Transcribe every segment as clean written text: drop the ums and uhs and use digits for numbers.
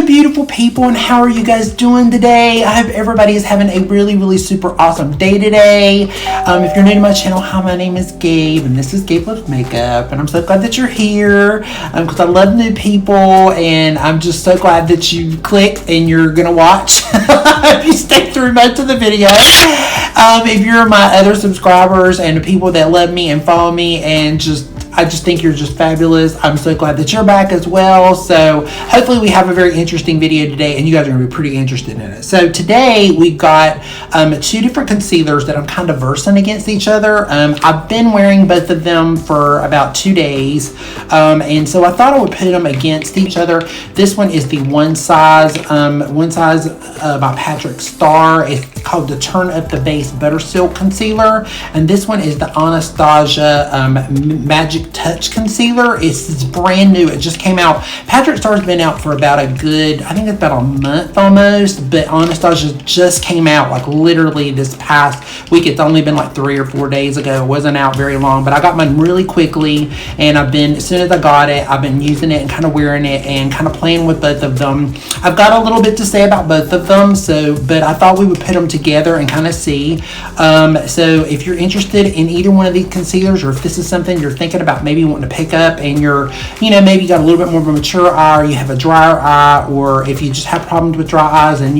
beautiful people, and how are you guys doing today? I hope everybody is having a really super awesome day today. If you're new to my channel, hi, my name is Gabe, and this is Gabe Loves Makeup, and I'm so glad that you're here because I love new people, and I'm just so glad that you clicked and you're gonna watch. If you stay through most of the video. If you're my other subscribers and the people that love me and follow me and I just think you're just fabulous. I'm so glad that you're back as well. So hopefully we have a very interesting video today, and you guys are going to be pretty interested in it. So today we've got two different concealers that I'm kind of versing against each other. I've been wearing both of them for about 2 days, and so I thought I would put them against each other. This one is the One Size by Patrick Starr. It's called the Turn Up the Base Butter Silk Concealer, and this one is the Anastasia Magic Touch Concealer. It's brand new. It just came out. Patrick Starr's been out for about I think it's about a month almost, but Anastasia just came out like literally this past week. It's only been like 3 or 4 days ago. It wasn't out very long, but I got mine really quickly, and as soon as I got it, I've been using it and kind of wearing it and kind of playing with both of them. I've got a little bit to say about both of them, but I thought we would put them together and kind of see. So if you're interested in either one of these concealers, or if this is something you're thinking about maybe wanting to pick up, and you're, maybe you got a little bit more of a mature eye, or you have a drier eye, or if you just have problems with dry eyes and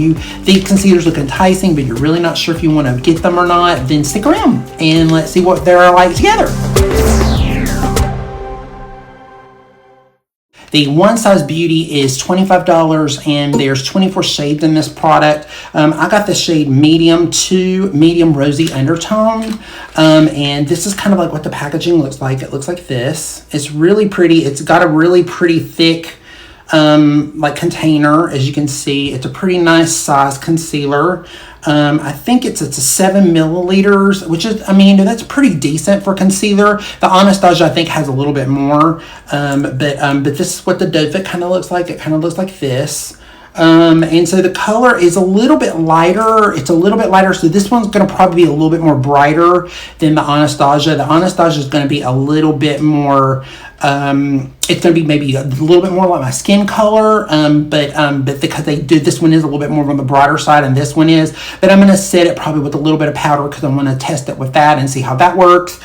these concealers look enticing, but you're really not sure if you want to get them or not, then stick around and let's see what they're like together. The One Size Beauty is $25, and there's 24 shades in this product. I got the shade medium to medium rosy undertone, and this is kind of like what the packaging looks like. It looks like this. It's really pretty. It's got a really pretty thick like container, as you can see. It's a pretty nice size concealer. I think it's a 7 milliliters, which is, that's pretty decent for concealer. The Anastasia, I think, has a little bit more, but this is what the doe foot kind of looks like. It kind of looks like this. And so the color is a little bit lighter. It's a little bit lighter. So this one's going to probably be a little bit more brighter than the Anastasia. The Anastasia is going to be a little bit more, it's going to be maybe a little bit more like my skin color, but because this one is a little bit more on the brighter side, and this one is, but I'm going to set it probably with a little bit of powder because I want to test it with that and see how that works.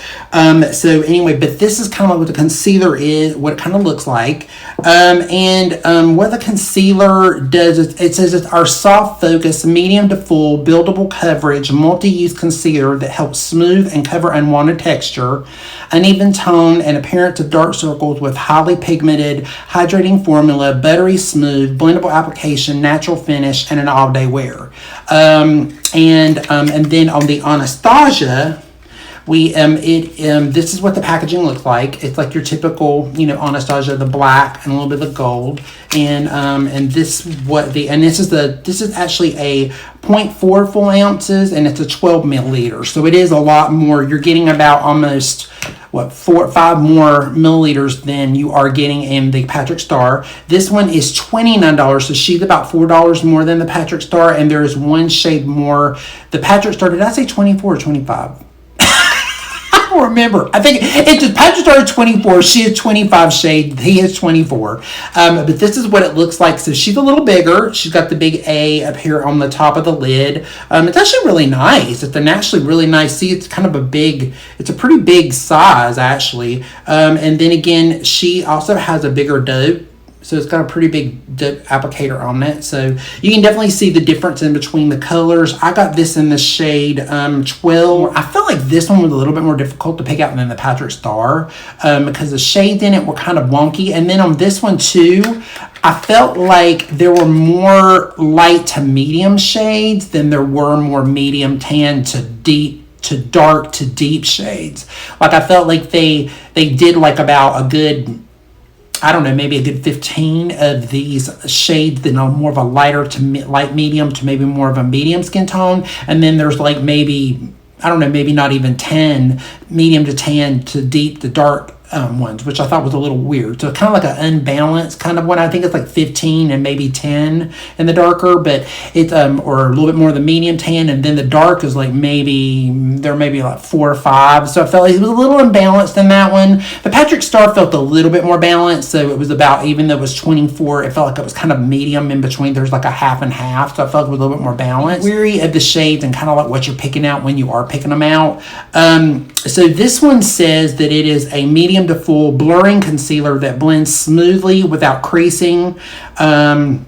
So anyway, but this is kind of like what the concealer is, what it kind of looks like. What the concealer does is, it says it's our soft focus, medium to full, buildable coverage, multi-use concealer that helps smooth and cover unwanted texture, uneven tone, and appearance of dark circles with highly pigmented, hydrating formula, buttery smooth, blendable application, natural finish, and an all-day wear. And then on the Anastasia, this is what the packaging looks like. It's like your typical, Anastasia, the black and a little bit of gold, and this is actually a 0.4 full ounces, and it's a 12 milliliters. So it is a lot more. You're getting about almost 4 or 5 more milliliters than you are getting in the Patrick Starr. This one is $29, so she's about $4 more than the Patrick Starr, and there is one shade more. The Patrick Starr, did I say 24 or 25? I don't remember. I think it's just Patrick Starr 24. She is 25 shade. He is 24. But this is what it looks like. So she's a little bigger. She's got the big A up here on the top of the lid. It's actually really nice. It's actually really nice. See, it's kind of it's a pretty big size actually. And then again, she also has a bigger doe. So it's got a pretty big applicator on it. So you can definitely see the difference in between the colors. I got this in the shade 12. I felt like this one was a little bit more difficult to pick out than the Patrick Starr because the shades in it were kind of wonky. And then on this one too, I felt like there were more light to medium shades than there were more medium tan to deep to dark to deep shades. Like I felt like they did like about a good, I don't know, maybe a good 15 of these shades that are more of a lighter to light medium to maybe more of a medium skin tone. And then there's like maybe, I don't know, maybe not even 10 medium to tan to deep to dark ones, which I thought was a little weird. So kind of like an unbalanced kind of one. I think it's like 15 and maybe 10 in the darker, but it's or a little bit more of the medium tan, and then the dark is like maybe like 4 or 5. So I felt like it was a little unbalanced in that one. The Patrick Starr felt a little bit more balanced, so it was about, even though it was 24, it felt like it was kind of medium in between. There's like a half and half, so I felt it was a little bit more balanced. Weary of the shades and kind of like what you're picking out when you are picking them out. So this one says that it is a medium to full blurring concealer that blends smoothly without creasing. And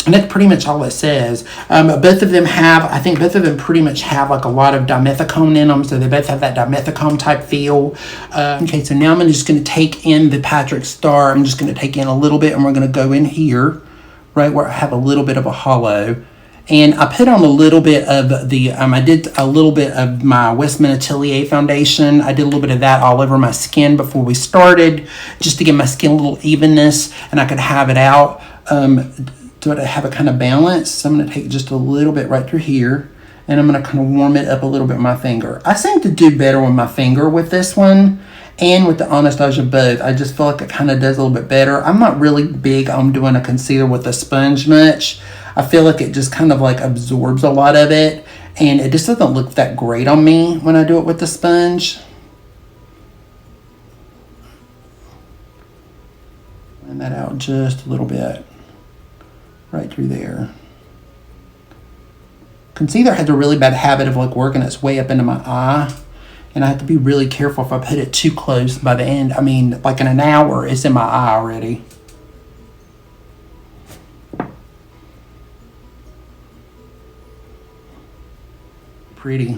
that's pretty much all it says. Both of them have, I think both of them pretty much have like a lot of dimethicone in them. So they both have that dimethicone type feel. Okay, so now I'm just going to take in the Patrick Starr. I'm just going to take in a little bit, and we're going to go in here, right where I have a little bit of a hollow. And I put on a little bit of the, I did a little bit of my Westman Atelier foundation. I did a little bit of that all over my skin before we started, just to give my skin a little evenness, and I could have it out so to have it kind of balanced. So I'm going to take just a little bit right through here, and I'm going to kind of warm it up a little bit with my finger. I seem to do better with my finger with this one and with the Anastasia both. I just feel like it kind of does a little bit better. I'm not really big on doing a concealer with a sponge much. I feel like it just kind of like absorbs a lot of it, and it just doesn't look that great on me when I do it with the sponge. Blend that out just a little bit, right through there. Concealer has a really bad habit of like working its way up into my eye, and I have to be really careful if I put it too close. By the end, I mean like in an hour, it's in my eye already. Pretty.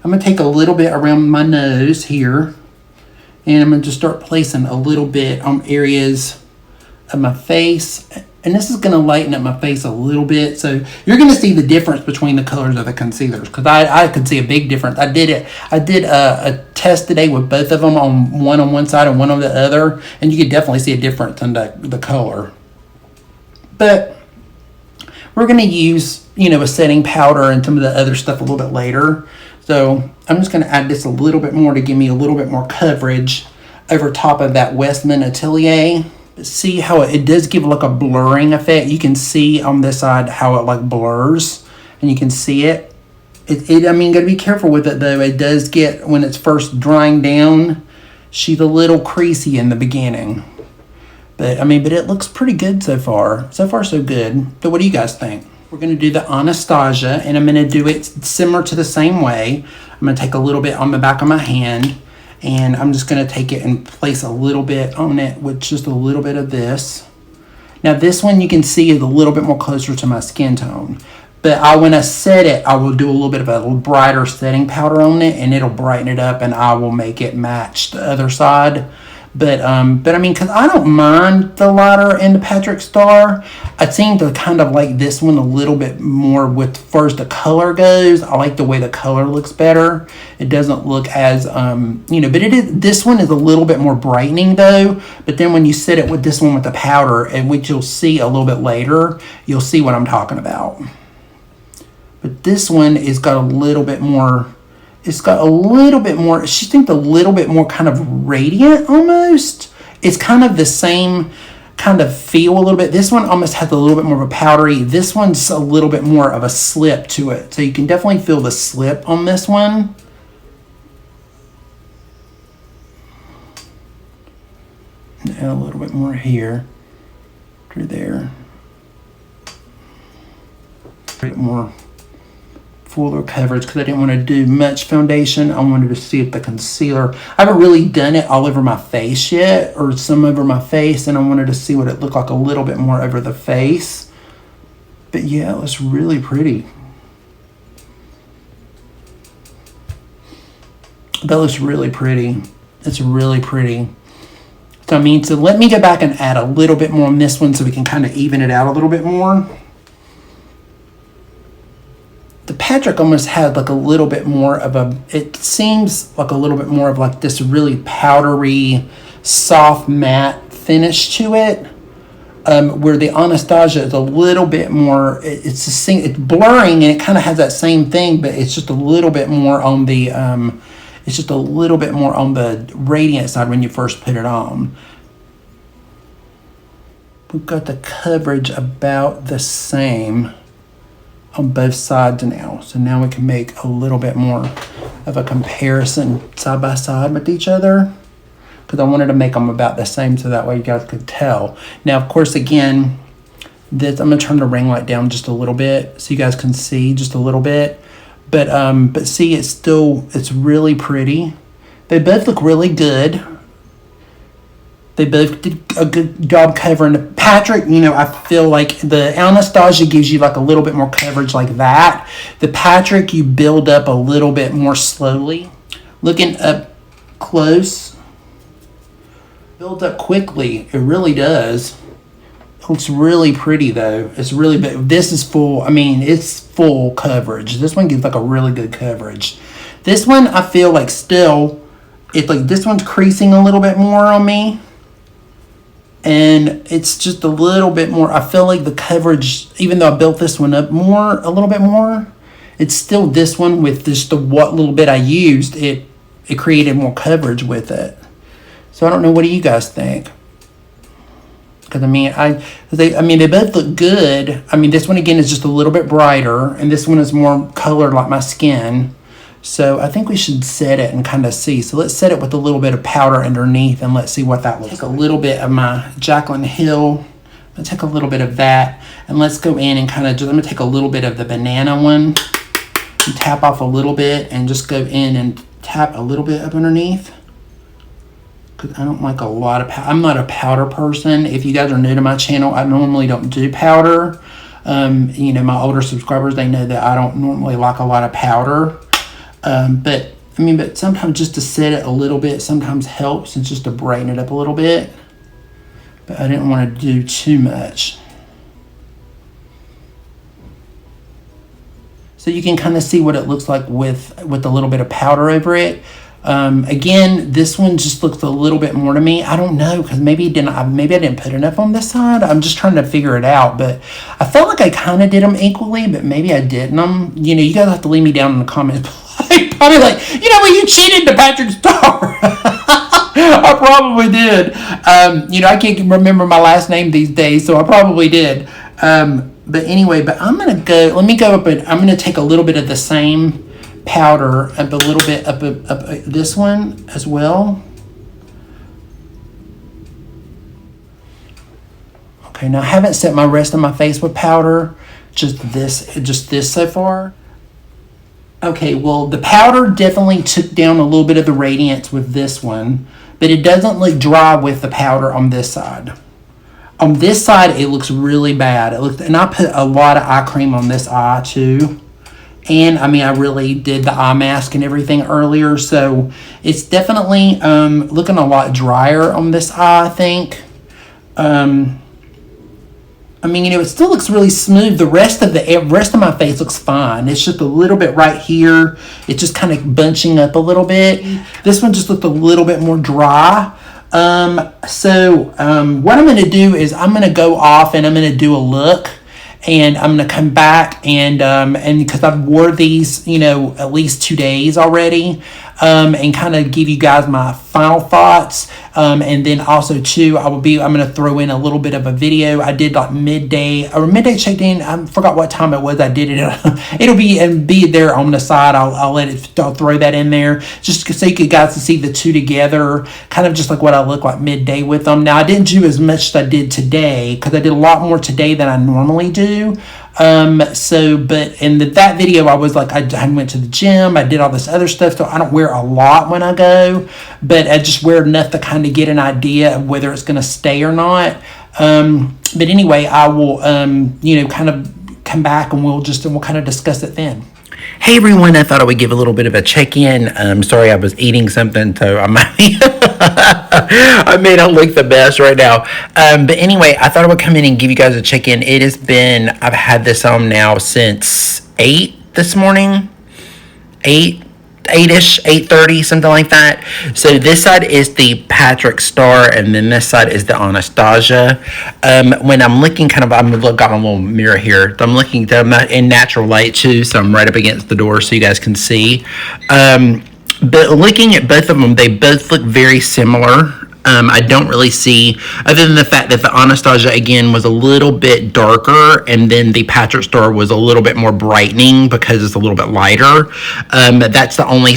I'm going to take a little bit around my nose here, and I'm going to just start placing a little bit on areas of my face, and this is going to lighten up my face a little bit. So you're going to see the difference between the colors of the concealers, because I could see a big difference. I did a test today with both of them, on one side and one on the other, and you could definitely see a difference in the color. But we're going to use, a setting powder and some of the other stuff a little bit later. So I'm just going to add this a little bit more to give me a little bit more coverage over top of that Westman Atelier. See how it does give like a blurring effect. You can see on this side how it like blurs, and you can see it. I mean, got to be careful with it though. It does get, when it's first drying down, she's a little creasy in the beginning. But it looks pretty good so far. So far, so good. So what do you guys think? We're going to do the Anastasia, and I'm going to do it similar to the same way. I'm going to take a little bit on the back of my hand, and I'm just going to take it and place a little bit on it with just a little bit of this. Now this one you can see is a little bit more closer to my skin tone. But when I set it, I will do a little bit of a little brighter setting powder on it, and it'll brighten it up, and I will make it match the other side. But because I don't mind the lighter in the Patrick Starr, I seem to kind of like this one a little bit more with first the color goes. I like the way the color looks better. It doesn't look as, but this one is a little bit more brightening though. But then when you set it with this one with the powder, and which you'll see a little bit later, you'll see what I'm talking about. But this one has got a little bit more. It's got a little bit more, she thinks a little bit more kind of radiant almost. It's kind of the same kind of feel a little bit. This one almost has a little bit more of a powdery. This one's a little bit more of a slip to it. So you can definitely feel the slip on this one. And a little bit more here, through there. A bit more fuller coverage because I didn't want to do much foundation. I wanted to see if the concealer, I haven't really done it all over my face yet, or some over my face, and I wanted to see what it looked like a little bit more over the face. But yeah, it was really pretty. That looks really pretty. It's really pretty. So let me go back and add a little bit more on this one so we can kind of even it out a little bit more. The Patrick almost had like a little bit more of it seems like a little bit more of like this really powdery, soft matte finish to it. Where the Anastasia is a little bit more, it's blurring, and it kind of has that same thing, but it's just a little bit more on the, It's just a little bit more on the radiant side when you first put it on. We've got the coverage about the same on both sides now. So now we can make a little bit more of a comparison side by side with each other, because I wanted to make them about the same so that way you guys could tell. Now, of course, again, this, I'm going to turn the ring light down just a little bit so you guys can see just a little bit. But see, it's really pretty. They both look really good. They both did a good job covering. Patrick, you know, I feel like the Anastasia gives you like a little bit more coverage like that. The Patrick, you build up a little bit more slowly. Looking up close, builds up quickly. It really does. It looks really pretty though. It's really, but this is full. I mean, it's full coverage. This one gives like a really good coverage. This one, I feel like still, it's like this one's creasing a little bit more on me. And it's just a little bit more, I feel like the coverage, even though I built this one up more, a little bit more, it's still this one with just the what little bit I used, it created more coverage with it. So I don't know, what do you guys think? Because I mean, they both look good. I mean, this one again is just a little bit brighter, and this one is more colored like my skin. So I think we should set it and kind of see. So let's set it with a little bit of powder underneath, and let's see what that looks like. Take a little bit of my Jacklyn Hill. I'm going to take a little bit of that, and let's go in and kind of just, I'm going to take a little bit of the banana one and tap off a little bit and just go in and tap a little bit up underneath. Because I don't like a lot of powder. I'm not a powder person. If you guys are new to my channel, I normally don't do powder. You know, my older subscribers, they know that I don't normally like a lot of powder. But sometimes just to set it a little bit sometimes helps, and just to brighten it up a little bit. But I didn't want to do too much. So you can kind of see what it looks like with a little bit of powder over it. Again, this one just looks a little bit more to me. I don't know, because maybe I didn't put enough on this side. I'm just trying to figure it out. But I felt like I kind of did them equally, but maybe I didn't. You know, you guys have to leave me down in the comments. Probably like, you know what, you cheated to Patrick Starr. I probably did. You know, I can't remember my last name these days, so I probably did. But anyway, I'm going to go, let me go up and I'm going to take a little bit of the same powder up a little bit up this one as well. Okay, now I haven't set my rest of my face with powder, just this so far. Okay, well, the powder definitely took down a little bit of the radiance with this one, but it doesn't look dry with the powder on this side. On this side, it looks really bad. And I put a lot of eye cream on this eye too. And I mean, I really did the eye mask and everything earlier, so it's definitely looking a lot drier on this eye, I think. I mean, you know, it still looks really smooth. The rest of my face looks fine. It's just a little bit right here. It's just kind of bunching up a little bit. This one just looked a little bit more dry. So what I'm going to do is I'm going to go off and I'm going to do a look. And I'm going to come back and because I've wore these, you know, at least 2 days already, and kind of give you guys my final thoughts. And then also too, I'm going to throw in a little bit of a video. I did like midday check-in. I forgot what time it was. I did it. It'll be there on the side. I'll throw that in there just so you guys can see the two together, kind of just like what I look like midday with them. Now I didn't do as much as I did today because I did a lot more today than I normally do. But in that video, I was like, I went to the gym, I did all this other stuff, so I don't wear a lot when I go, but I just wear enough to kind of get an idea of whether it's going to stay or not. But anyway, I will, you know, kind of come back and we'll kind of discuss it then. Hey everyone, I thought I would give a little bit of a check-in. Sorry, I was eating something, so I may not look the best right now. But anyway, I thought I would come in and give you guys a check-in. It has been, I've had this on now since 8 this morning. 8-ish, 8:30, something like that. So this side is the Patrick Starr, and then this side is the Anastasia. When I'm looking got my little mirror here. I'm looking in natural light too, so I'm right up against the door so you guys can see. But looking at both of them, they both look very similar. I don't really see, other than the fact that the Anastasia, again, was a little bit darker, and then the Patrick Starr was a little bit more brightening because it's a little bit lighter. That's the only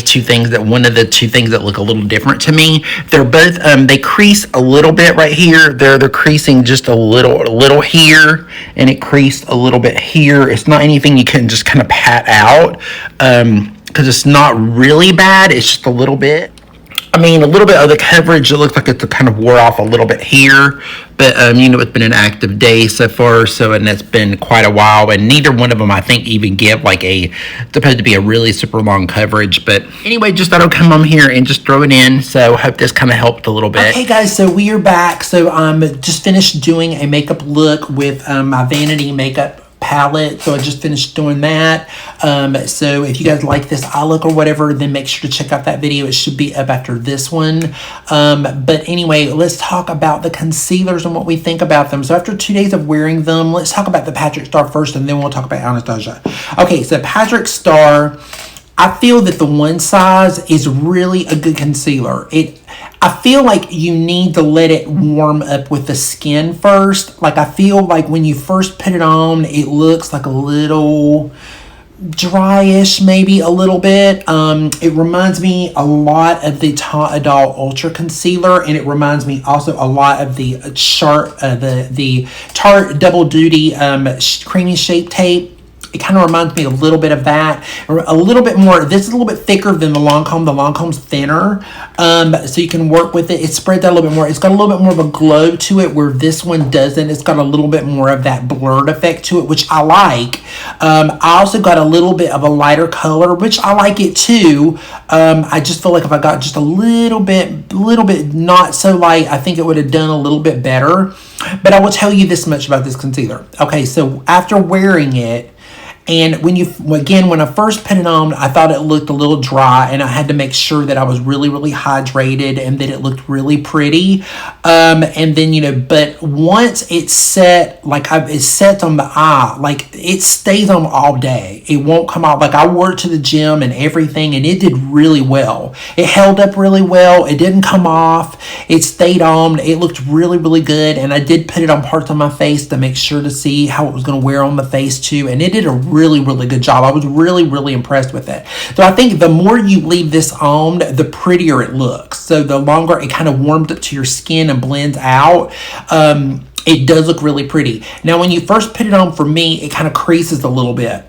one of the two things that look a little different to me. They're both, they crease a little bit right here. They're creasing just a little here, and it creased a little bit here. It's not anything you can just kind of pat out, because it's not really bad. It's just a little bit. I mean, a little bit of the coverage, it looks like it's kind of wore off a little bit here. But, it's been an active day so far, and it's been quite a while. And neither one of them, I think, even give supposed to be a really super long coverage. But anyway, just thought I'd come on here and just throw it in. So hope this kind of helped a little bit. Okay, guys, so we are back. So just finished doing a makeup look with my Vanity makeup palette. So I just finished doing that. So if you guys like this eye look or whatever, then make sure to check out that video. It should be up after this one. But anyway, let's talk about the concealers and what we think about them. So after 2 days of wearing them, let's talk about the Patrick Starr first, and then we'll talk about Anastasia. Okay, so Patrick Starr, I feel that the one size is really a good concealer. I feel like you need to let it warm up with the skin first. Like, I feel like when you first put it on, it looks like a little dryish, maybe a little bit. It reminds me a lot of the Idole Ultra Concealer, and it reminds me also a lot of the the Tarte Double Duty Creamy Shape Tape. It kind of reminds me a little bit of that. A little bit more. This is a little bit thicker than the Lancome. The Lancome's thinner. So you can work with it. It spreads out a little bit more. It's got a little bit more of a glow to it, where this one doesn't. It's got a little bit more of that blurred effect to it, which I like. I also got a little bit of a lighter color, which I like it too. I just feel like if I got just a little bit not so light, I think it would have done a little bit better. But I will tell you this much about this concealer. Okay, so after wearing it, and when I first put it on, I thought it looked a little dry, and I had to make sure that I was really, really hydrated and that it looked really pretty. And then, but once it's set, it sets on the eye, it stays on all day. It won't come off. I wore it to the gym and everything, and it did really well. It held up really well. It didn't come off. It stayed on. It looked really, really good. And I did put it on parts of my face to make sure to see how it was going to wear on the face too. And it did a really, really good job. I was really, really impressed with it. So I think the more you leave this on, the prettier it looks. So the longer it kind of warms up to your skin and blends out, it does look really pretty. Now, when you first put it on, for me, it kind of creases a little bit.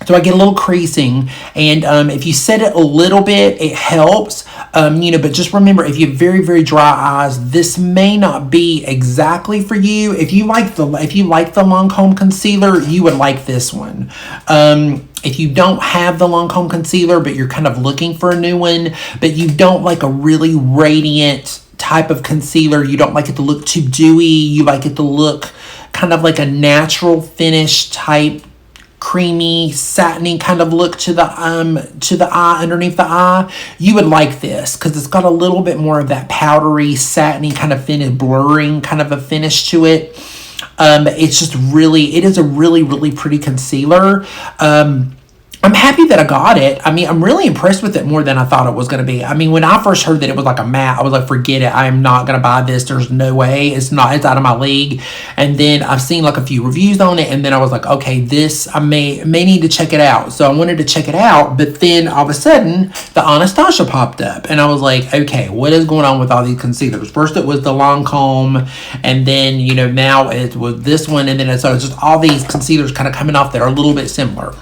So I get a little creasing, and if you set it a little bit, it helps. But just remember, if you have very, very dry eyes, this may not be exactly for you. If you like the Lancome concealer, you would like this one. If you don't have the Lancome concealer, but you're kind of looking for a new one, but you don't like a really radiant type of concealer, you don't like it to look too dewy, you like it to look kind of like a natural finish type, creamy, satiny kind of look to the eye, underneath the eye, you would like this, because it's got a little bit more of that powdery, satiny kind of finish, blurring kind of a finish to it. It is a really, really pretty concealer. I'm happy that I got it. I mean, I'm really impressed with it more than I thought it was going to be. I mean, when I first heard that it was like a matte, I was like, forget it. I am not going to buy this. There's no way. It's out of my league. And then I've seen like a few reviews on it, and then I was like, okay, this, I may need to check it out. So I wanted to check it out, but then all of a sudden, the Anastasia popped up, and I was like, okay, what is going on with all these concealers? First it was the Lancome, and then, now it was this one, and then it's just all these concealers kind of coming off that are a little bit similar.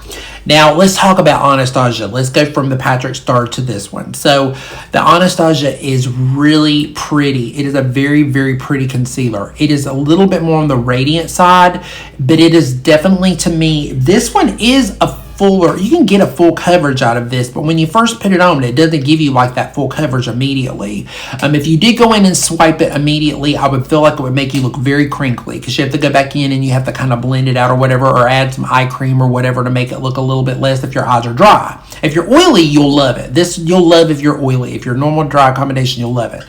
Now, let's talk about Anastasia. Let's go from the Patrick Starr to this one. So, the Anastasia is really pretty. It is a very, very pretty concealer. It is a little bit more on the radiant side, but it is definitely, to me, this one is a fuller, you can get a full coverage out of this, but when you first put it on, it doesn't give you like that full coverage immediately. If you did go in and swipe it immediately, I would feel like it would make you look very crinkly, because you have to go back in and you have to kind of blend it out or whatever, or add some eye cream or whatever to make it look a little bit less if your eyes are dry. If you're oily, you'll love it. This you'll love if you're oily. If you're normal dry combination, you'll love it.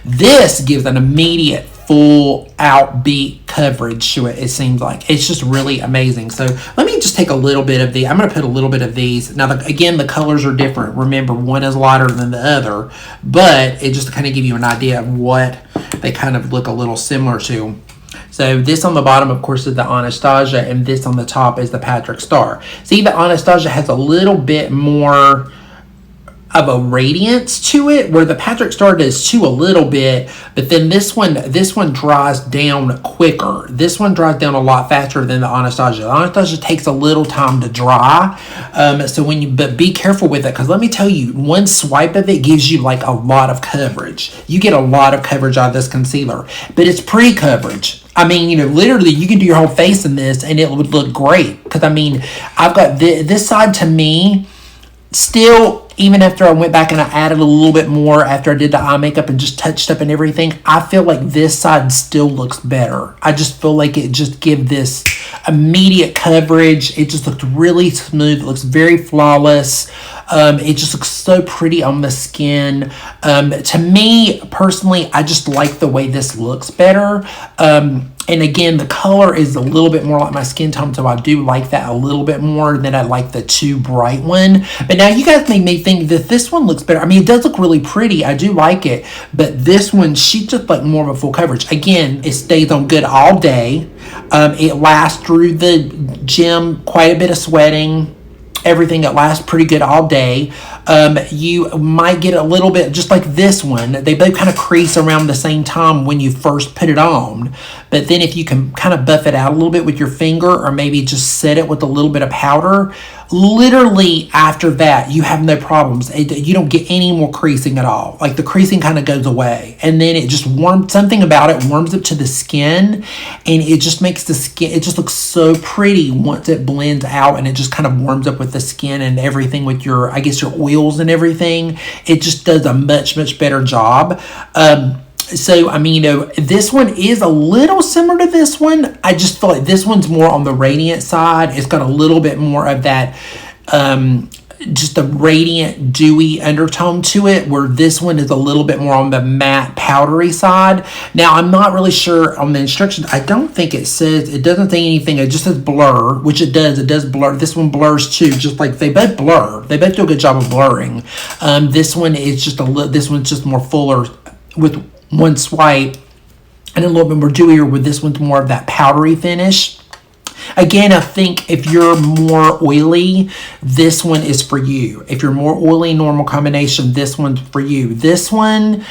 This gives an immediate full out beat coverage to it. It seems like it's just really amazing. So let me just take a little bit of the. I'm going to put a little bit of these. Now, again, the colors are different. Remember, one is lighter than the other, but it just to kind of give you an idea of what they kind of look a little similar to. So this on the bottom, of course, is the Anastasia, and this on the top is the Patrick Starr. See, the Anastasia has a little bit more of a radiance to it, where the Patrick Starr does too a little bit, but then this one dries down quicker. This one dries down a lot faster than the Anastasia. The Anastasia takes a little time to dry, so but be careful with it, because let me tell you, one swipe of it gives you like a lot of coverage. You get a lot of coverage out of this concealer, but it's pretty coverage. I mean, you know, literally you can do your whole face in this and it would look great, because I mean, I've got this side to me still. Even after I went back and I added a little bit more after I did the eye makeup and just touched up and everything, I feel like this side still looks better. I just feel like it just gives this immediate coverage. It just looked really smooth. It looks very flawless. It just looks so pretty on the skin. To me, personally, I just like the way this looks better. And again, the color is a little bit more like my skin tone, so I do like that a little bit more than I like the too bright one. But now you guys made me think that this one looks better. I mean, it does look really pretty. I do like it. But this one, she took like more of a full coverage. Again, it stays on good all day. It lasts through the gym, quite a bit of sweating. Everything that lasts pretty good all day. You might get a little bit, just like this one, they both kind of crease around the same time when you first put it on. But then if you can kind of buff it out a little bit with your finger, or maybe just set it with a little bit of powder, literally after that, you have no problems. You don't get any more creasing at all. Like the creasing kind of goes away. And then it just something about it warms up to the skin, and it just makes the skin, it just looks so pretty once it blends out, and it just kind of warms up with the skin and everything with your, I guess, your oils and everything. It just does a much, much better job. So, I mean, you know, this one is a little similar to this one. I just feel like this one's more on the radiant side. It's got a little bit more of that, just a radiant, dewy undertone to it, where this one is a little bit more on the matte, powdery side. Now, I'm not really sure on the instructions. I don't think it says, it doesn't say anything. It just says blur, which it does. It does blur. This one blurs too, just like they both blur. They both do a good job of blurring. This one is just this one's just more fuller with one swipe, and a little bit more dewier with this one's more of that powdery finish. Again, I think if you're more oily, this one is for you. If you're more oily, normal combination, this one's for you. This one,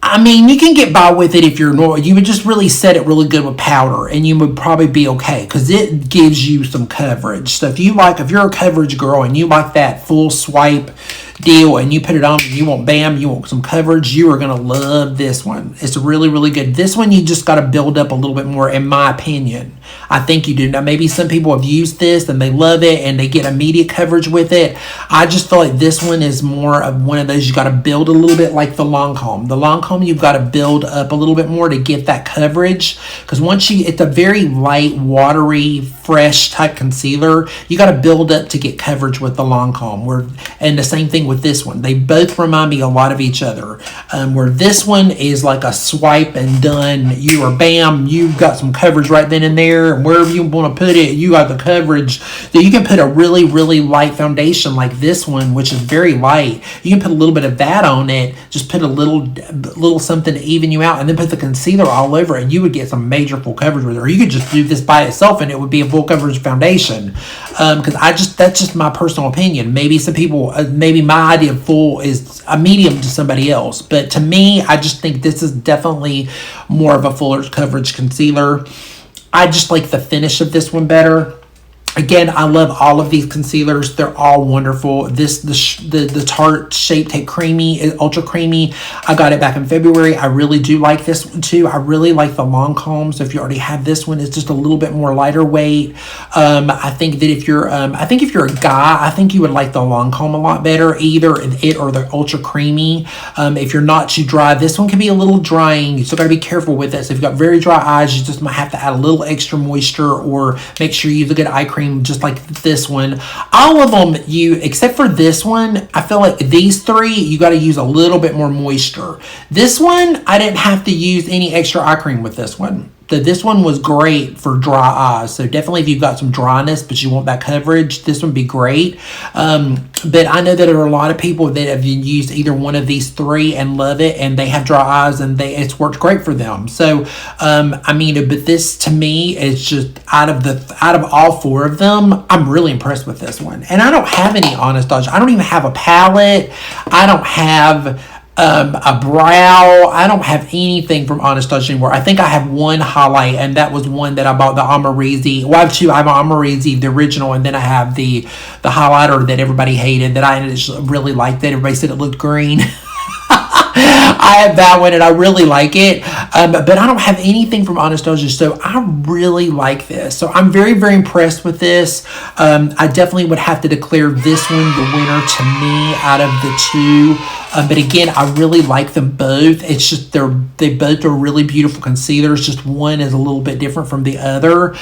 I mean, you can get by with it if you're normal. You would just really set it really good with powder, and you would probably be okay, because it gives you some coverage. So if you're a coverage girl and you like that full swipe deal, and you put it on and you want some coverage, you are going to love this one. It's really, really good. This one, you just got to build up a little bit more, in my opinion. I think you do. Now, maybe some people have used this and they love it and they get immediate coverage with it. I just feel like this one is more of one of those you got to build a little bit, like the Lancome. The Lancome, you've got to build up a little bit more to get that coverage, because it's a very light, watery, fresh type concealer. You got to build up to get coverage with the Lancome. And the same thing with this one. They both remind me a lot of each other. Where this one is like a swipe and done. You've got some coverage right then and there, and wherever you want to put it, you got the coverage. So you can put a really, really light foundation like this one, which is very light. You can put a little bit of that on it. Just put a little something to even you out, and then put the concealer all over it, and you would get some major full coverage with it. Or you could just do this by itself, and it would be a full coverage foundation. Because that's just my personal opinion. Maybe some people, maybe my idea of full is a medium to somebody else, but to me, I just think this is definitely more of a fuller coverage concealer. I just like the finish of this one better. Again, I love all of these concealers. They're all wonderful. The Tarte Shape Tape Creamy, Ultra Creamy, I got it back in February. I really do like this one too. I really like the Lancome. So if you already have this one, it's just a little bit more lighter weight. I think that if you're a guy, I think you would like the Lancome a lot better, either it or the Ultra Creamy. If you're not too dry, this one can be a little drying. You still got to be careful with it. So if you've got very dry eyes, you just might have to add a little extra moisture, or make sure you use a good eye cream cream just like this one. All of them, except for this one, I feel like these three, you got to use a little bit more moisture. This one, I didn't have to use any extra eye cream with this one. This one was great for dry eyes. So definitely if you've got some dryness, but you want that coverage, this would be great. But I know that there are a lot of people that have used either one of these three and love it, and they have dry eyes and it's worked great for them. So, I mean, but this to me is just out of all four of them, I'm really impressed with this one. And I don't have any Anastasia. I don't even have a palette. I don't have a brow. I don't have anything from Anastasia anymore. I think I have one highlight, and that was one that I bought, the Amorisi. Well, I have two. I have Amorisi, the original, and then I have the highlighter that everybody hated, that I just really liked, that everybody said it looked green. I have that one and I really like it, but I don't have anything from Anastasia, so I really like this. So I'm very, very impressed with this. I definitely would have to declare this one the winner to me out of the two. But again, I really like them both. It's just they both are really beautiful concealers. Just one is a little bit different from the other.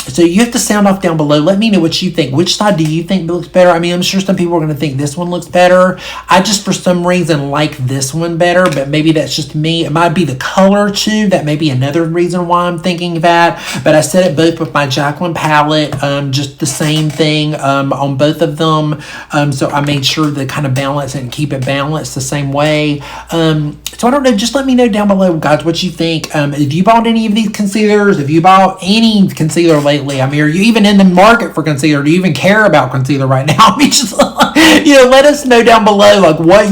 So you have to sound off down below. Let me know what you think. Which side do you think looks better? I mean, I'm sure some people are going to think this one looks better. I just, for some reason, like this one better, but maybe that's just me. It might be the color too. That may be another reason why I'm thinking that. But I said it both with my Jacklyn palette, just the same thing on both of them. So I made sure to kind of balance it and keep it balanced the same way. So I don't know, just let me know down below, guys, what you think. If you bought any of these concealers, if you bought any concealer lately, I mean, are you even in the market for concealer? Do you even care about concealer right now? I mean, just, let us know down below, like, what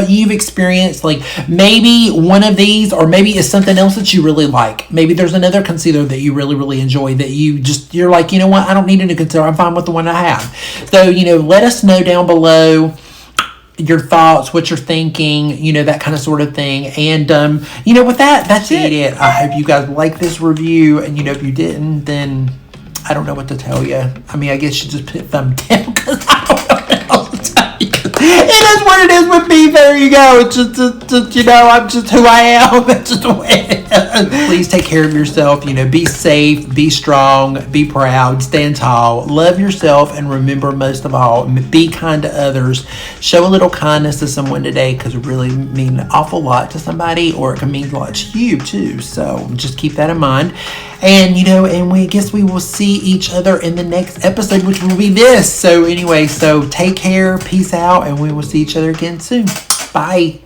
you've experienced. Like, maybe one of these, or maybe it's something else that you really like. Maybe there's another concealer that you really, really enjoy that you're like, you know what, I don't need a new concealer. I'm fine with the one I have. So, let us know down below your thoughts, what you're thinking, that kind of sort of thing. And, with that, that's it. I hope you guys like this review. And, if you didn't, then I don't know what to tell you. I mean, I guess you just put thumb down, because I don't know what else to tell you. It is what it is with me. There you go. It's just I'm just who I am. That's just the way it is. Please take care of yourself. Be safe, be strong, be proud, stand tall, love yourself, and remember, most of all, be kind to others. Show a little kindness to someone today, because it really means an awful lot to somebody, or it can mean a lot to you too. So just keep that in mind. And, and we guess we will see each other in the next episode, which will be this. So anyway, so take care, peace out, and we will see each other again soon. Bye.